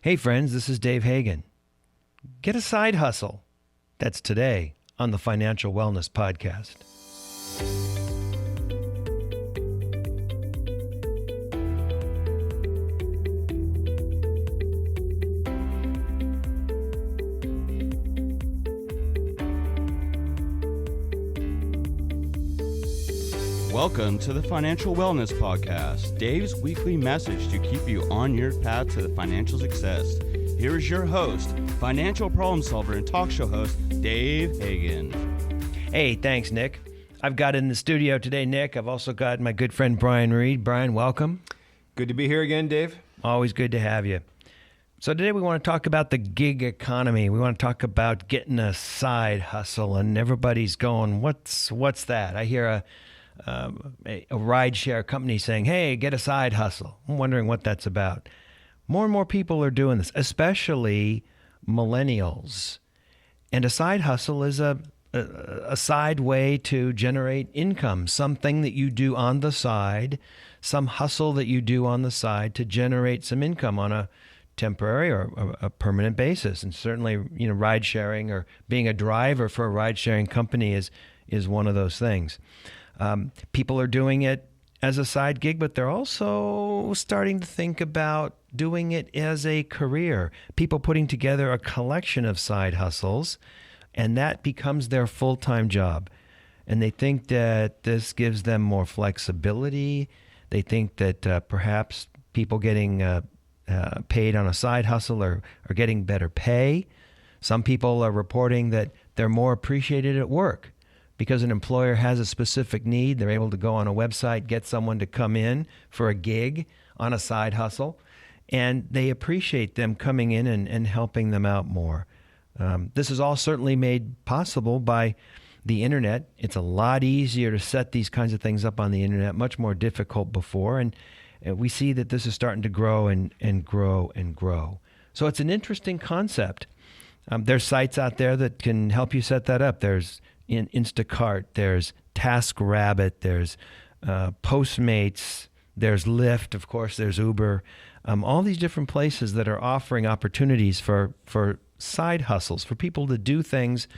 Hey friends, this is Dave Hagan. Get a side hustle. That's today on the Financial Wellness Podcast. Welcome to the Financial Wellness Podcast, Dave's weekly message to keep you on your path to the financial success. Here is your host, financial problem solver and talk show host, Dave Hagan. Hey, thanks, Nick. I've got in the studio today, Nick. I've also got my good friend, Brian Reed. Brian, welcome. Good to be here again, Dave. Always good to have you. So today we want to talk about the gig economy. We want to talk about getting a side hustle, and everybody's going, what's that? I hear a rideshare company saying, hey, get a side hustle. I'm wondering what that's about. More and more people are doing this, especially millennials. And a side hustle is a side way to generate income, something that you do on the side, some hustle that you do on the side to generate some income on a temporary or a permanent basis. And certainly, ride sharing or being a driver for a ride sharing company is one of those things. People are doing it as a side gig, but they're also starting to think about doing it as a career. People putting together a collection of side hustles, and that becomes their full-time job. And they think that this gives them more flexibility. They think that perhaps people getting paid on a side hustle are getting better pay. Some people are reporting that they're more appreciated at work. Because an employer has a specific need, they're able to go on a website, get someone to come in for a gig on a side hustle, and they appreciate them coming in and helping them out more. This is all certainly made possible by the internet. It's a lot easier to set these kinds of things up on the internet, much more difficult before, and we see that this is starting to grow and grow and grow. So it's an interesting concept. There's sites out there that can help you set that up. There's in Instacart, there's TaskRabbit, there's Postmates, there's Lyft, of course, there's Uber, all these different places that are offering opportunities for side hustles, for people to do things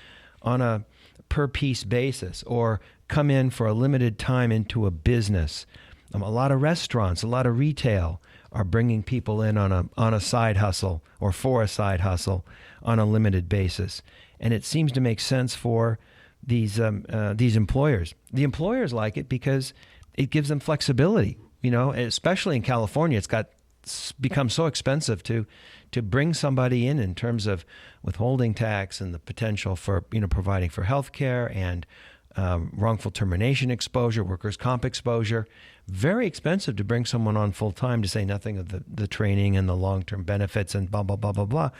on a per piece basis or come in for a limited time into a business. A lot of restaurants, a lot of retail are bringing people in on a side hustle or for a side hustle on a limited basis. And it seems to make sense for these employers. The employers like it because it gives them flexibility. Especially in California, it's become so expensive to bring somebody in terms of withholding tax and the potential for providing for health care and wrongful termination exposure, workers' comp exposure. Very expensive to bring someone on full time, to say nothing of the training and the long-term benefits and blah, blah, blah, blah, blah.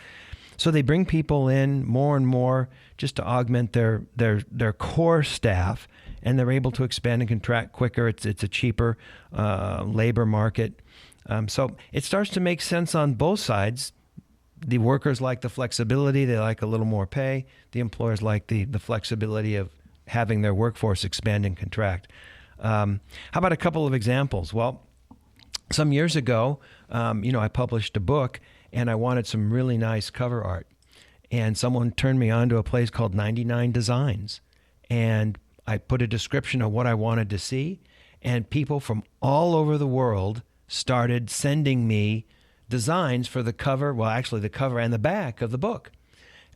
So they bring people in more and more just to augment their core staff, and they're able to expand and contract quicker. It's a cheaper labor market. So it starts to make sense on both sides. The workers like the flexibility. They like a little more pay. The employers like the flexibility of having their workforce expand and contract. How about a couple of examples? Well, some years ago, I published a book, and I wanted some really nice cover art. And someone turned me on to a place called 99 Designs. And I put a description of what I wanted to see. And people from all over the world started sending me designs for the cover, well, actually the cover and the back of the book.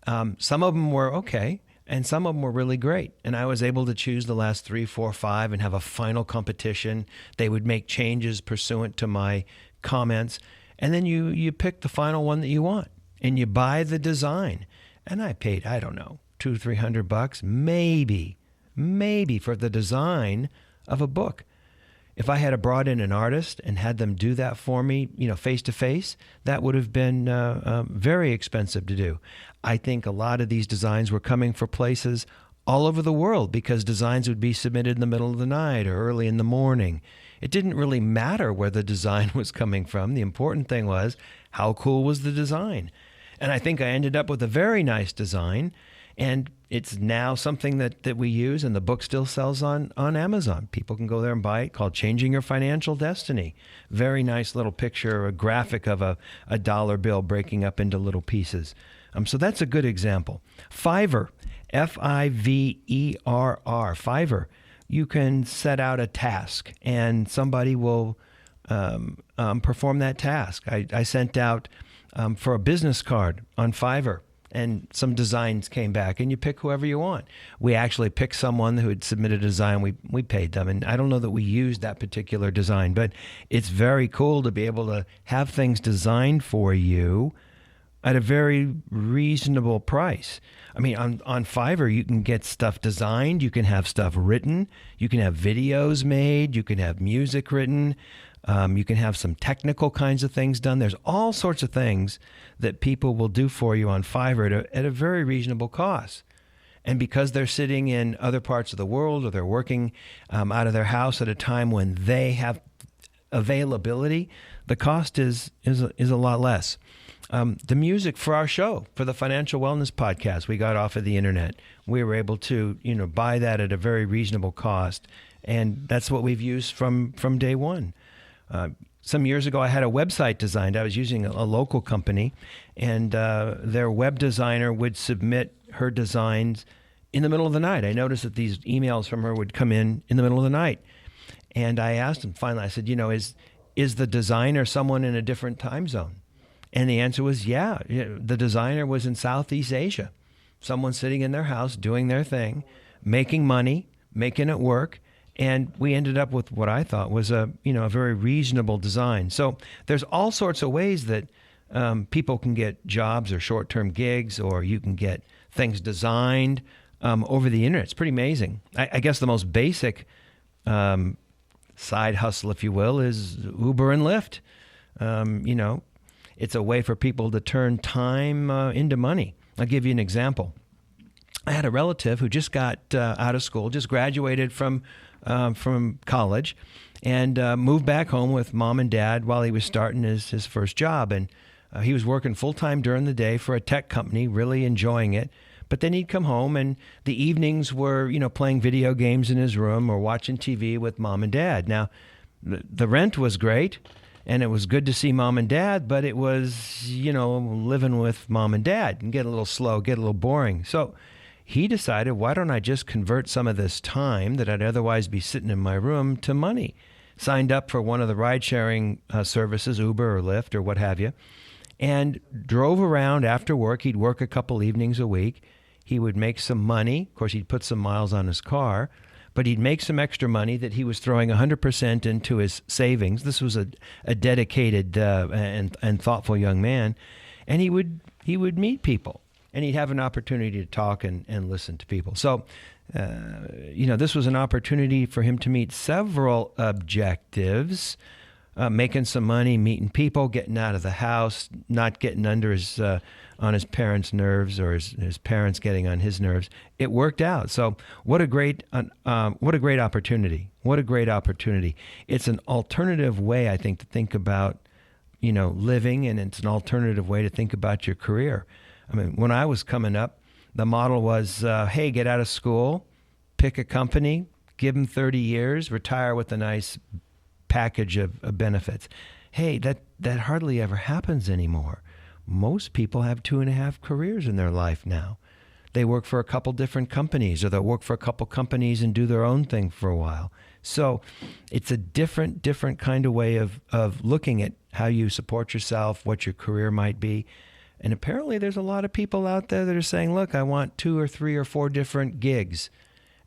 Some of them were okay, and some of them were really great. And I was able to choose the last 3, 4, 5 and have a final competition. They would make changes pursuant to my comments. And then you pick the final one that you want, and you buy the design. And I paid, I don't know, $200-300, maybe for the design of a book. If I had brought in an artist and had them do that for me, face to face, that would have been very expensive to do. I think a lot of these designs were coming for places all over the world because designs would be submitted in the middle of the night or early in the morning. It didn't really matter where the design was coming from. The important thing was, how cool was the design? And I think I ended up with a very nice design, and It's now something that we use, and the book still sells on Amazon. People can go there and buy it, called Changing Your Financial Destiny. Very nice little picture, a graphic of a dollar bill breaking up into little pieces. So that's a good example. Fiverr, Fiverr, Fiverr. You can set out a task, and somebody will perform that task. I sent out for a business card on Fiverr, and some designs came back, and you pick whoever you want. We actually picked someone who had submitted a design. We paid them, and I don't know that we used that particular design, but it's very cool to be able to have things designed for you at a very reasonable price. I mean, on Fiverr, you can get stuff designed, you can have stuff written, you can have videos made, you can have music written, you can have some technical kinds of things done. There's all sorts of things that people will do for you on Fiverr at a very reasonable cost. And because they're sitting in other parts of the world, or they're working out of their house at a time when they have availability, the cost is a lot less. The music for our show, for the Financial Wellness Podcast, we got off of the internet. We were able to, buy that at a very reasonable cost, and that's what we've used from day one. Some years ago, I had a website designed. I was using a local company, and their web designer would submit her designs in the middle of the night. I noticed that these emails from her would come in the middle of the night, and I asked him finally. I said, is the designer someone in a different time zone? And the answer was, yeah. The designer was in Southeast Asia. Someone sitting in their house doing their thing, making money, making it work. And we ended up with what I thought was a very reasonable design. So there's all sorts of ways that people can get jobs or short-term gigs, or you can get things designed over the internet. It's pretty amazing. I guess the most basic side hustle, if you will, is Uber and Lyft. It's a way for people to turn time into money. I'll give you an example. I had a relative who just got out of school, just graduated from college, and moved back home with mom and dad while he was starting his first job. And he was working full-time during the day for a tech company, really enjoying it. But then he'd come home, and the evenings were, playing video games in his room or watching TV with mom and dad. Now, the rent was great, and it was good to see mom and dad, but it was, living with mom and dad and get a little slow, get a little boring. So he decided, why don't I just convert some of this time that I'd otherwise be sitting in my room to money? Signed up for one of the ride-sharing services, Uber or Lyft or what have you, and drove around after work. He'd work a couple evenings a week. He would make some money. Of course, he'd put some miles on his car, but he'd make some extra money that he was throwing 100% into his savings. This was a dedicated and thoughtful young man, and he would meet people, and he'd have an opportunity to talk and listen to people. So, this was an opportunity for him to meet several objectives, making some money, meeting people, getting out of the house, not getting under on his parents' nerves, or his parents getting on his nerves. It worked out. So what a great opportunity. What a great opportunity. It's an alternative way, I think, to think about, living, and it's an alternative way to think about your career. I mean, when I was coming up, the model was, hey, get out of school, pick a company, give them 30 years, retire with a nice package of benefits. Hey, that hardly ever happens anymore. Most people have 2.5 careers in their life now. They work for a couple different companies, or they'll work for a couple companies and do their own thing for a while. So it's a different kind of way of looking at how you support yourself, what your career might be. And apparently there's a lot of people out there that are saying, look, I want 2 or 3 or 4 different gigs,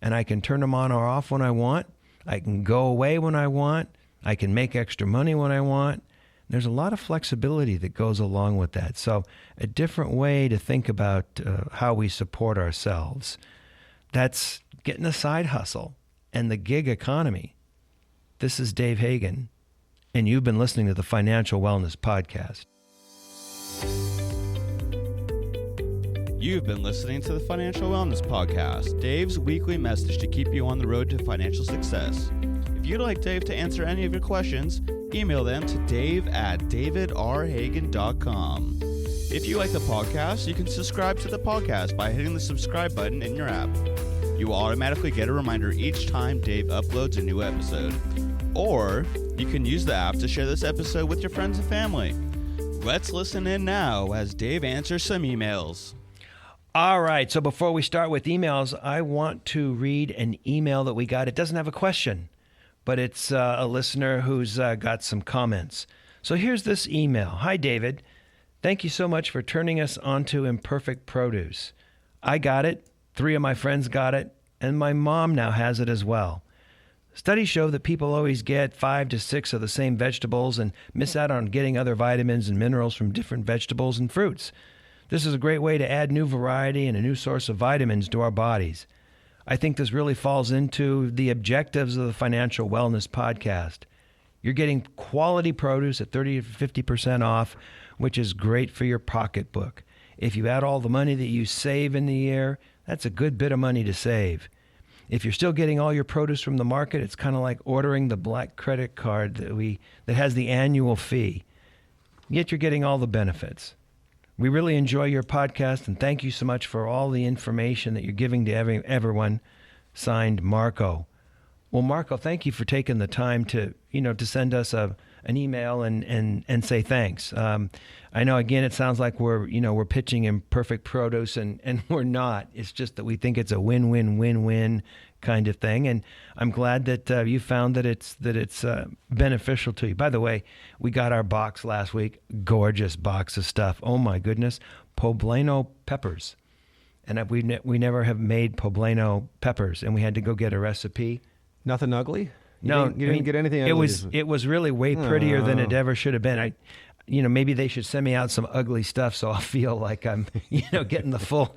and I can turn them on or off when I want. I can go away when I want. I can make extra money when I want. There's a lot of flexibility that goes along with that. So a different way to think about how we support ourselves. That's getting a side hustle and the gig economy. This is Dave Hagan, and you've been listening to the Financial Wellness Podcast. You've been listening to the Financial Wellness Podcast, Dave's weekly message to keep you on the road to financial success. If you'd like Dave to answer any of your questions, email them to dave@davidrhagan.com. If you like the podcast, you can subscribe to the podcast by hitting the subscribe button in your app. You will automatically get a reminder each time Dave uploads a new episode. Or you can use the app to share this episode with your friends and family. Let's listen in now as Dave answers some emails. All right, so before we start with emails, I want to read an email that we got. It doesn't have a question, but it's a listener who's got some comments. So here's this email. Hi, David. Thank you so much for turning us onto Imperfect Produce. I got it, 3 of my friends got it, and my mom now has it as well. Studies show that people always get 5 to 6 of the same vegetables and miss out on getting other vitamins and minerals from different vegetables and fruits. This is a great way to add new variety and a new source of vitamins to our bodies. I think this really falls into the objectives of the Financial Wellness Podcast. You're getting quality produce at 30 to 50% off, which is great for your pocketbook. If you add all the money that you save in the year, that's a good bit of money to save. If you're still getting all your produce from the market, it's kind of like ordering the black credit card that has the annual fee. Yet you're getting all the benefits. We really enjoy your podcast, and thank you so much for all the information that you're giving to everyone. Signed, Marco. Well, Marco, thank you for taking the time to send us an email and say thanks. I know, again, it sounds like we're pitching Imperfect Produce, and we're not. It's just that we think it's a win-win-win-win kind of thing, and I'm glad that you found that it's beneficial to you. By the way, we got our box last week, gorgeous box of stuff. Oh my goodness, poblano peppers, and we never have made poblano peppers, and we had to go get a recipe. Nothing ugly? You didn't get anything ugly. It was really way prettier than it ever should have been. Maybe they should send me out some ugly stuff so I'll feel like I'm, getting the full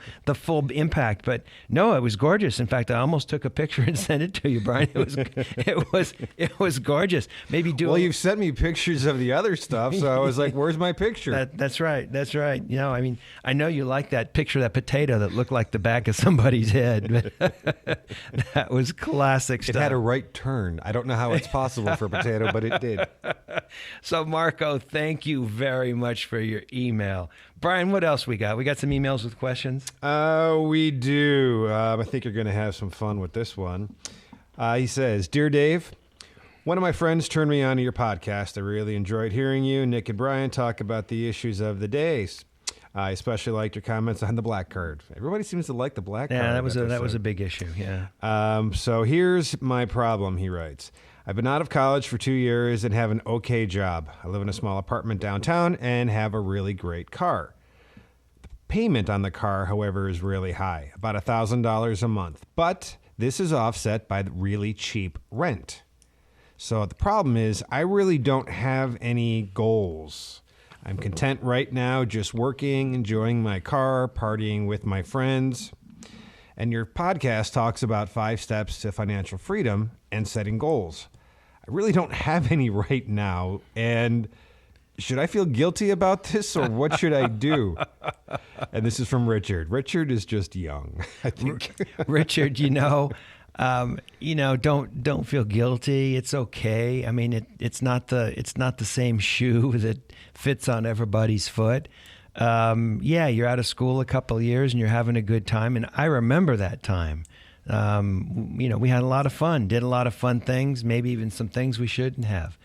impact. But no, it was gorgeous. In fact, I almost took a picture and sent it to you, Brian. It was gorgeous. Maybe do. Well, you've sent me pictures of the other stuff, so I was like, "Where's my picture?" That's right. I know you like that picture of that potato that looked like the back of somebody's head. That was classic stuff. It had a right turn. I don't know how it's possible for a potato, but it did. So, Marco, thank you very much for your email. Brian, what else we got? We got some emails with questions? We do. I think you're going to have some fun with this one. He says, Dear Dave, one of my friends turned me on to your podcast. I really enjoyed hearing you, Nick and Brian, talk about the issues of the days. I especially liked your comments on the black card. Everybody seems to like the black card. Yeah, that was a big issue, yeah. So here's my problem, he writes. I've been out of college for 2 years and have an okay job. I live in a small apartment downtown and have a really great car. The payment on the car, however, is really high, about $1,000 a month. But this is offset by the really cheap rent. So the problem is I really don't have any goals. I'm content right now just working, enjoying my car, partying with my friends. And your podcast talks about 5 steps to financial freedom and setting goals. I really don't have any right now, and should I feel guilty about this, or what should I do? And this is from Richard. Richard is just young, I think. Richard, don't feel guilty. It's okay. I mean, it's not the same shoe that fits on everybody's foot. You're out of school a couple of years and you're having a good time, and I remember that time. We had a lot of fun, did a lot of fun things, maybe even some things we shouldn't have.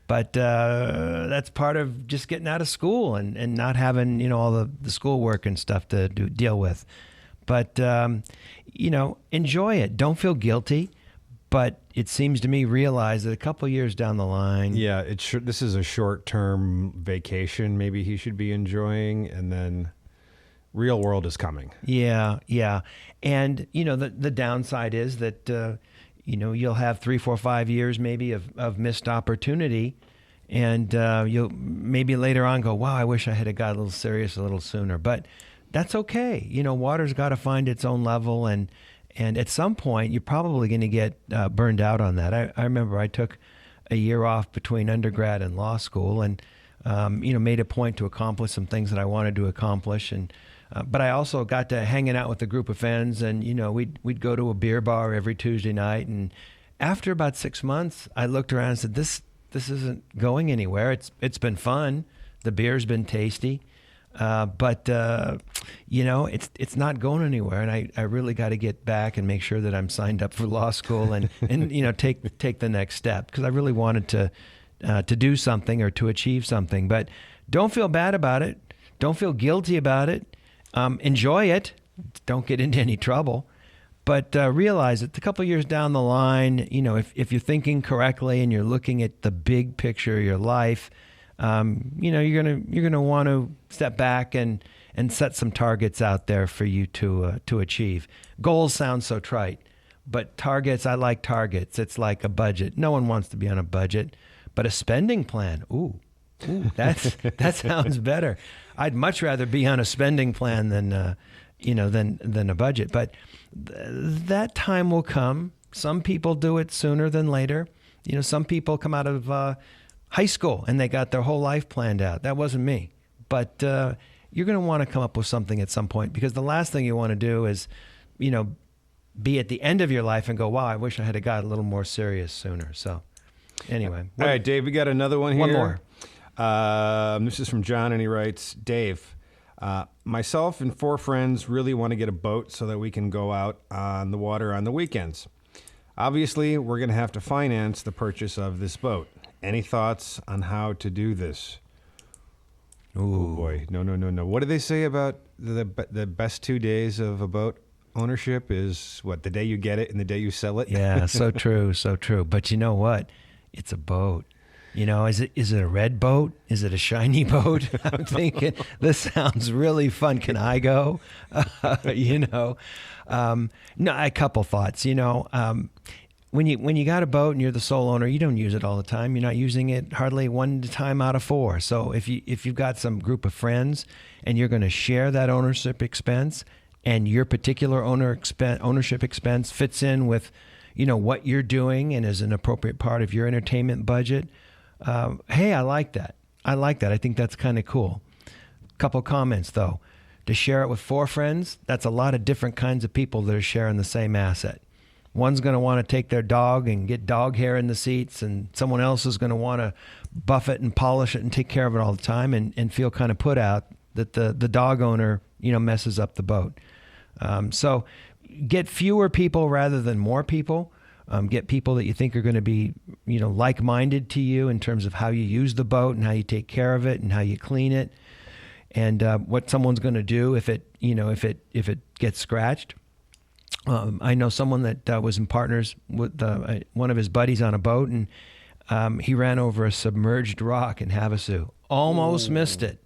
But that's part of just getting out of school and not having, all the schoolwork and stuff to deal with. But, enjoy it. Don't feel guilty. But it seems to me, realize that a couple of years down the line. Yeah, this is a short-term vacation maybe he should be enjoying, and then real world is coming. Yeah. And, the downside is that, you'll have 3, 4, 5 years maybe of missed opportunity. And you'll maybe later on go, wow, I wish I had got a little serious a little sooner. But that's okay. Water's got to find its own level. And at some point, you're probably going to get burned out on that. I remember I took a year off between undergrad and law school and, made a point to accomplish some things that I wanted to accomplish. And but I also got to hanging out with a group of friends, and we'd go to a beer bar every Tuesday night. And after about 6 months, I looked around and said, "This isn't going anywhere. It's been fun. The beer's been tasty, But it's not going anywhere, and I really got to get back and make sure that I'm signed up for law school and take the next step, because I really wanted to do something or to achieve something. But don't feel bad about it. Don't feel guilty about it. Enjoy it. Don't get into any trouble. But realize that a couple of years down the line, if you're thinking correctly and you're looking at the big picture of your life, you're gonna want to step back and set some targets out there for you to achieve. Goals sound so trite, but targets, I like targets. It's like a budget. No one wants to be on a budget, but a spending plan. Ooh, that sounds better. I'd much rather be on a spending plan than a budget. But that time will come. Some people do it sooner than later. Some people come out of high school and they got their whole life planned out. That wasn't me. But you're going to want to come up with something at some point, because the last thing you want to do is, be at the end of your life and go, wow, I wish I had got a little more serious sooner. So anyway. All right, Dave, we got another one here. One more. This is from John, and he writes, Dave, myself and 4 friends really want to get a boat so that we can go out on the water on the weekends. Obviously, we're going to have to finance the purchase of this boat. Any thoughts on how to do this? Ooh. Oh boy, no. What do they say about the best 2 days of a boat ownership is what, the day you get it and the day you sell it? Yeah, so true. But you know what? It's a boat. Is it a red boat? Is it a shiny boat? I'm thinking, this sounds really fun. Can I go? No, a couple thoughts. When you got a boat and you're the sole owner, you don't use it all the time. You're not using it hardly one time out of 4. So if you've got some group of friends and you're going to share that ownership expense, and your particular ownership expense fits in with, what you're doing and is an appropriate part of your entertainment budget, hey, I like that. I think that's kind of cool. Couple comments though. To share it with 4 friends, that's a lot of different kinds of people that are sharing the same asset. One's going to want to take their dog and get dog hair in the seats, and someone else is going to want to buff it and polish it and take care of it all the time and feel kind of put out that the dog owner, messes up the boat. So get fewer people rather than more people. Get people that you think are going to be, like-minded to you in terms of how you use the boat and how you take care of it and how you clean it, and what someone's going to do if it gets scratched. I know someone that was in partners with one of his buddies on a boat, and he ran over a submerged rock in Havasu. Almost missed it.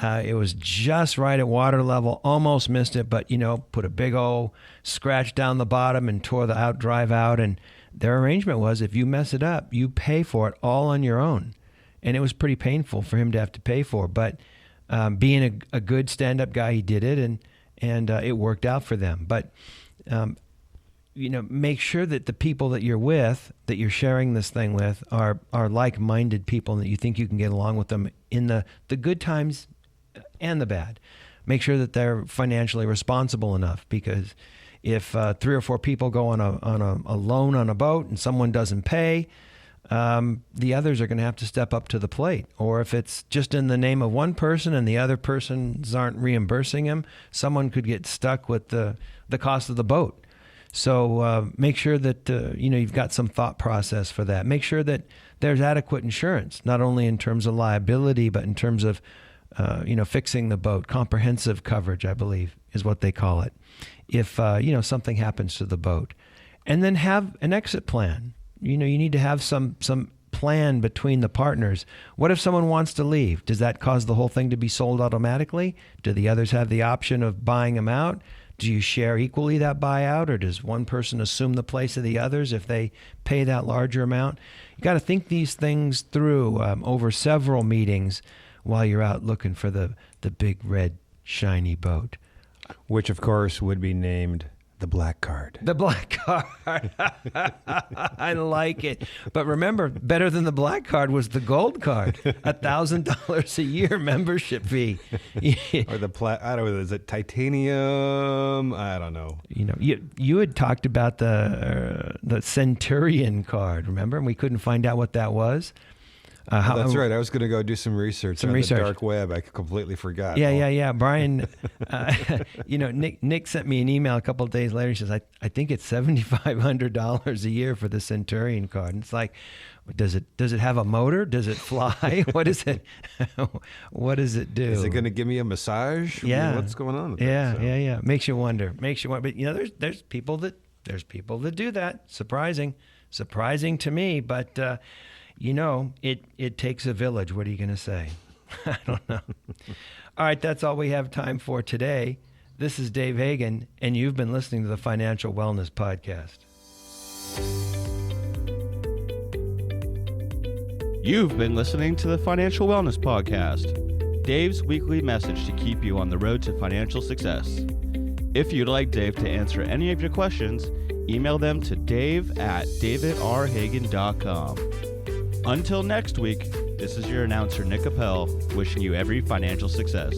It was just right at water level, almost missed it, but, put a big old scratch down the bottom and tore the drive out. And their arrangement was, if you mess it up, you pay for it all on your own. And it was pretty painful for him to have to pay for. But being a good stand-up guy, he did it, and it worked out for them. But, make sure that the people that you're with, that you're sharing this thing with, are like-minded people, and that you think you can get along with them in the good times and the bad. Make sure that they're financially responsible enough, because if 3 or 4 people go on a loan on a boat and someone doesn't pay, the others are going to have to step up to the plate. Or if it's just in the name of one person and the other persons aren't reimbursing him, someone could get stuck with the cost of the boat. So make sure that you've got some thought process for that. Make sure that there's adequate insurance, not only in terms of liability, but in terms of fixing the boat. Comprehensive coverage, I believe, is what they call it. If something happens to the boat, and then have an exit plan. You need to have some plan between the partners. What if someone wants to leave? Does that cause the whole thing to be sold automatically? Do the others have the option of buying them out? Do you share equally that buyout, or does one person assume the place of the others if they pay that larger amount? You got to think these things through over several meetings while you're out looking for the big red shiny boat. Which, of course, would be named the black card. The black card. I like it. But remember, better than the black card was the gold card. $1,000 a year membership fee. Or I don't know, is it titanium? I don't know. You had talked about the Centurion card, remember? And we couldn't find out what that was. That's right. I was going to go do some research on the dark web. I completely forgot. Yeah. Brian, Nick sent me an email a couple of days later. He says, I think it's $7,500 a year for the Centurion card. And it's like, does it have a motor? Does it fly? What is it? What does it do? Is it going to give me a massage? Yeah. What's going on with Yeah. Makes you wonder. But there's people that do that. Surprising to me, but it takes a village. What are you going to say? I don't know. All right, that's all we have time for today. This is Dave Hagan, and you've been listening to the Financial Wellness Podcast. You've been listening to the Financial Wellness Podcast, Dave's weekly message to keep you on the road to financial success. If you'd like Dave to answer any of your questions, email them to dave@davidrhagan.com. Until next week, this is your announcer, Nick Appel, wishing you every financial success.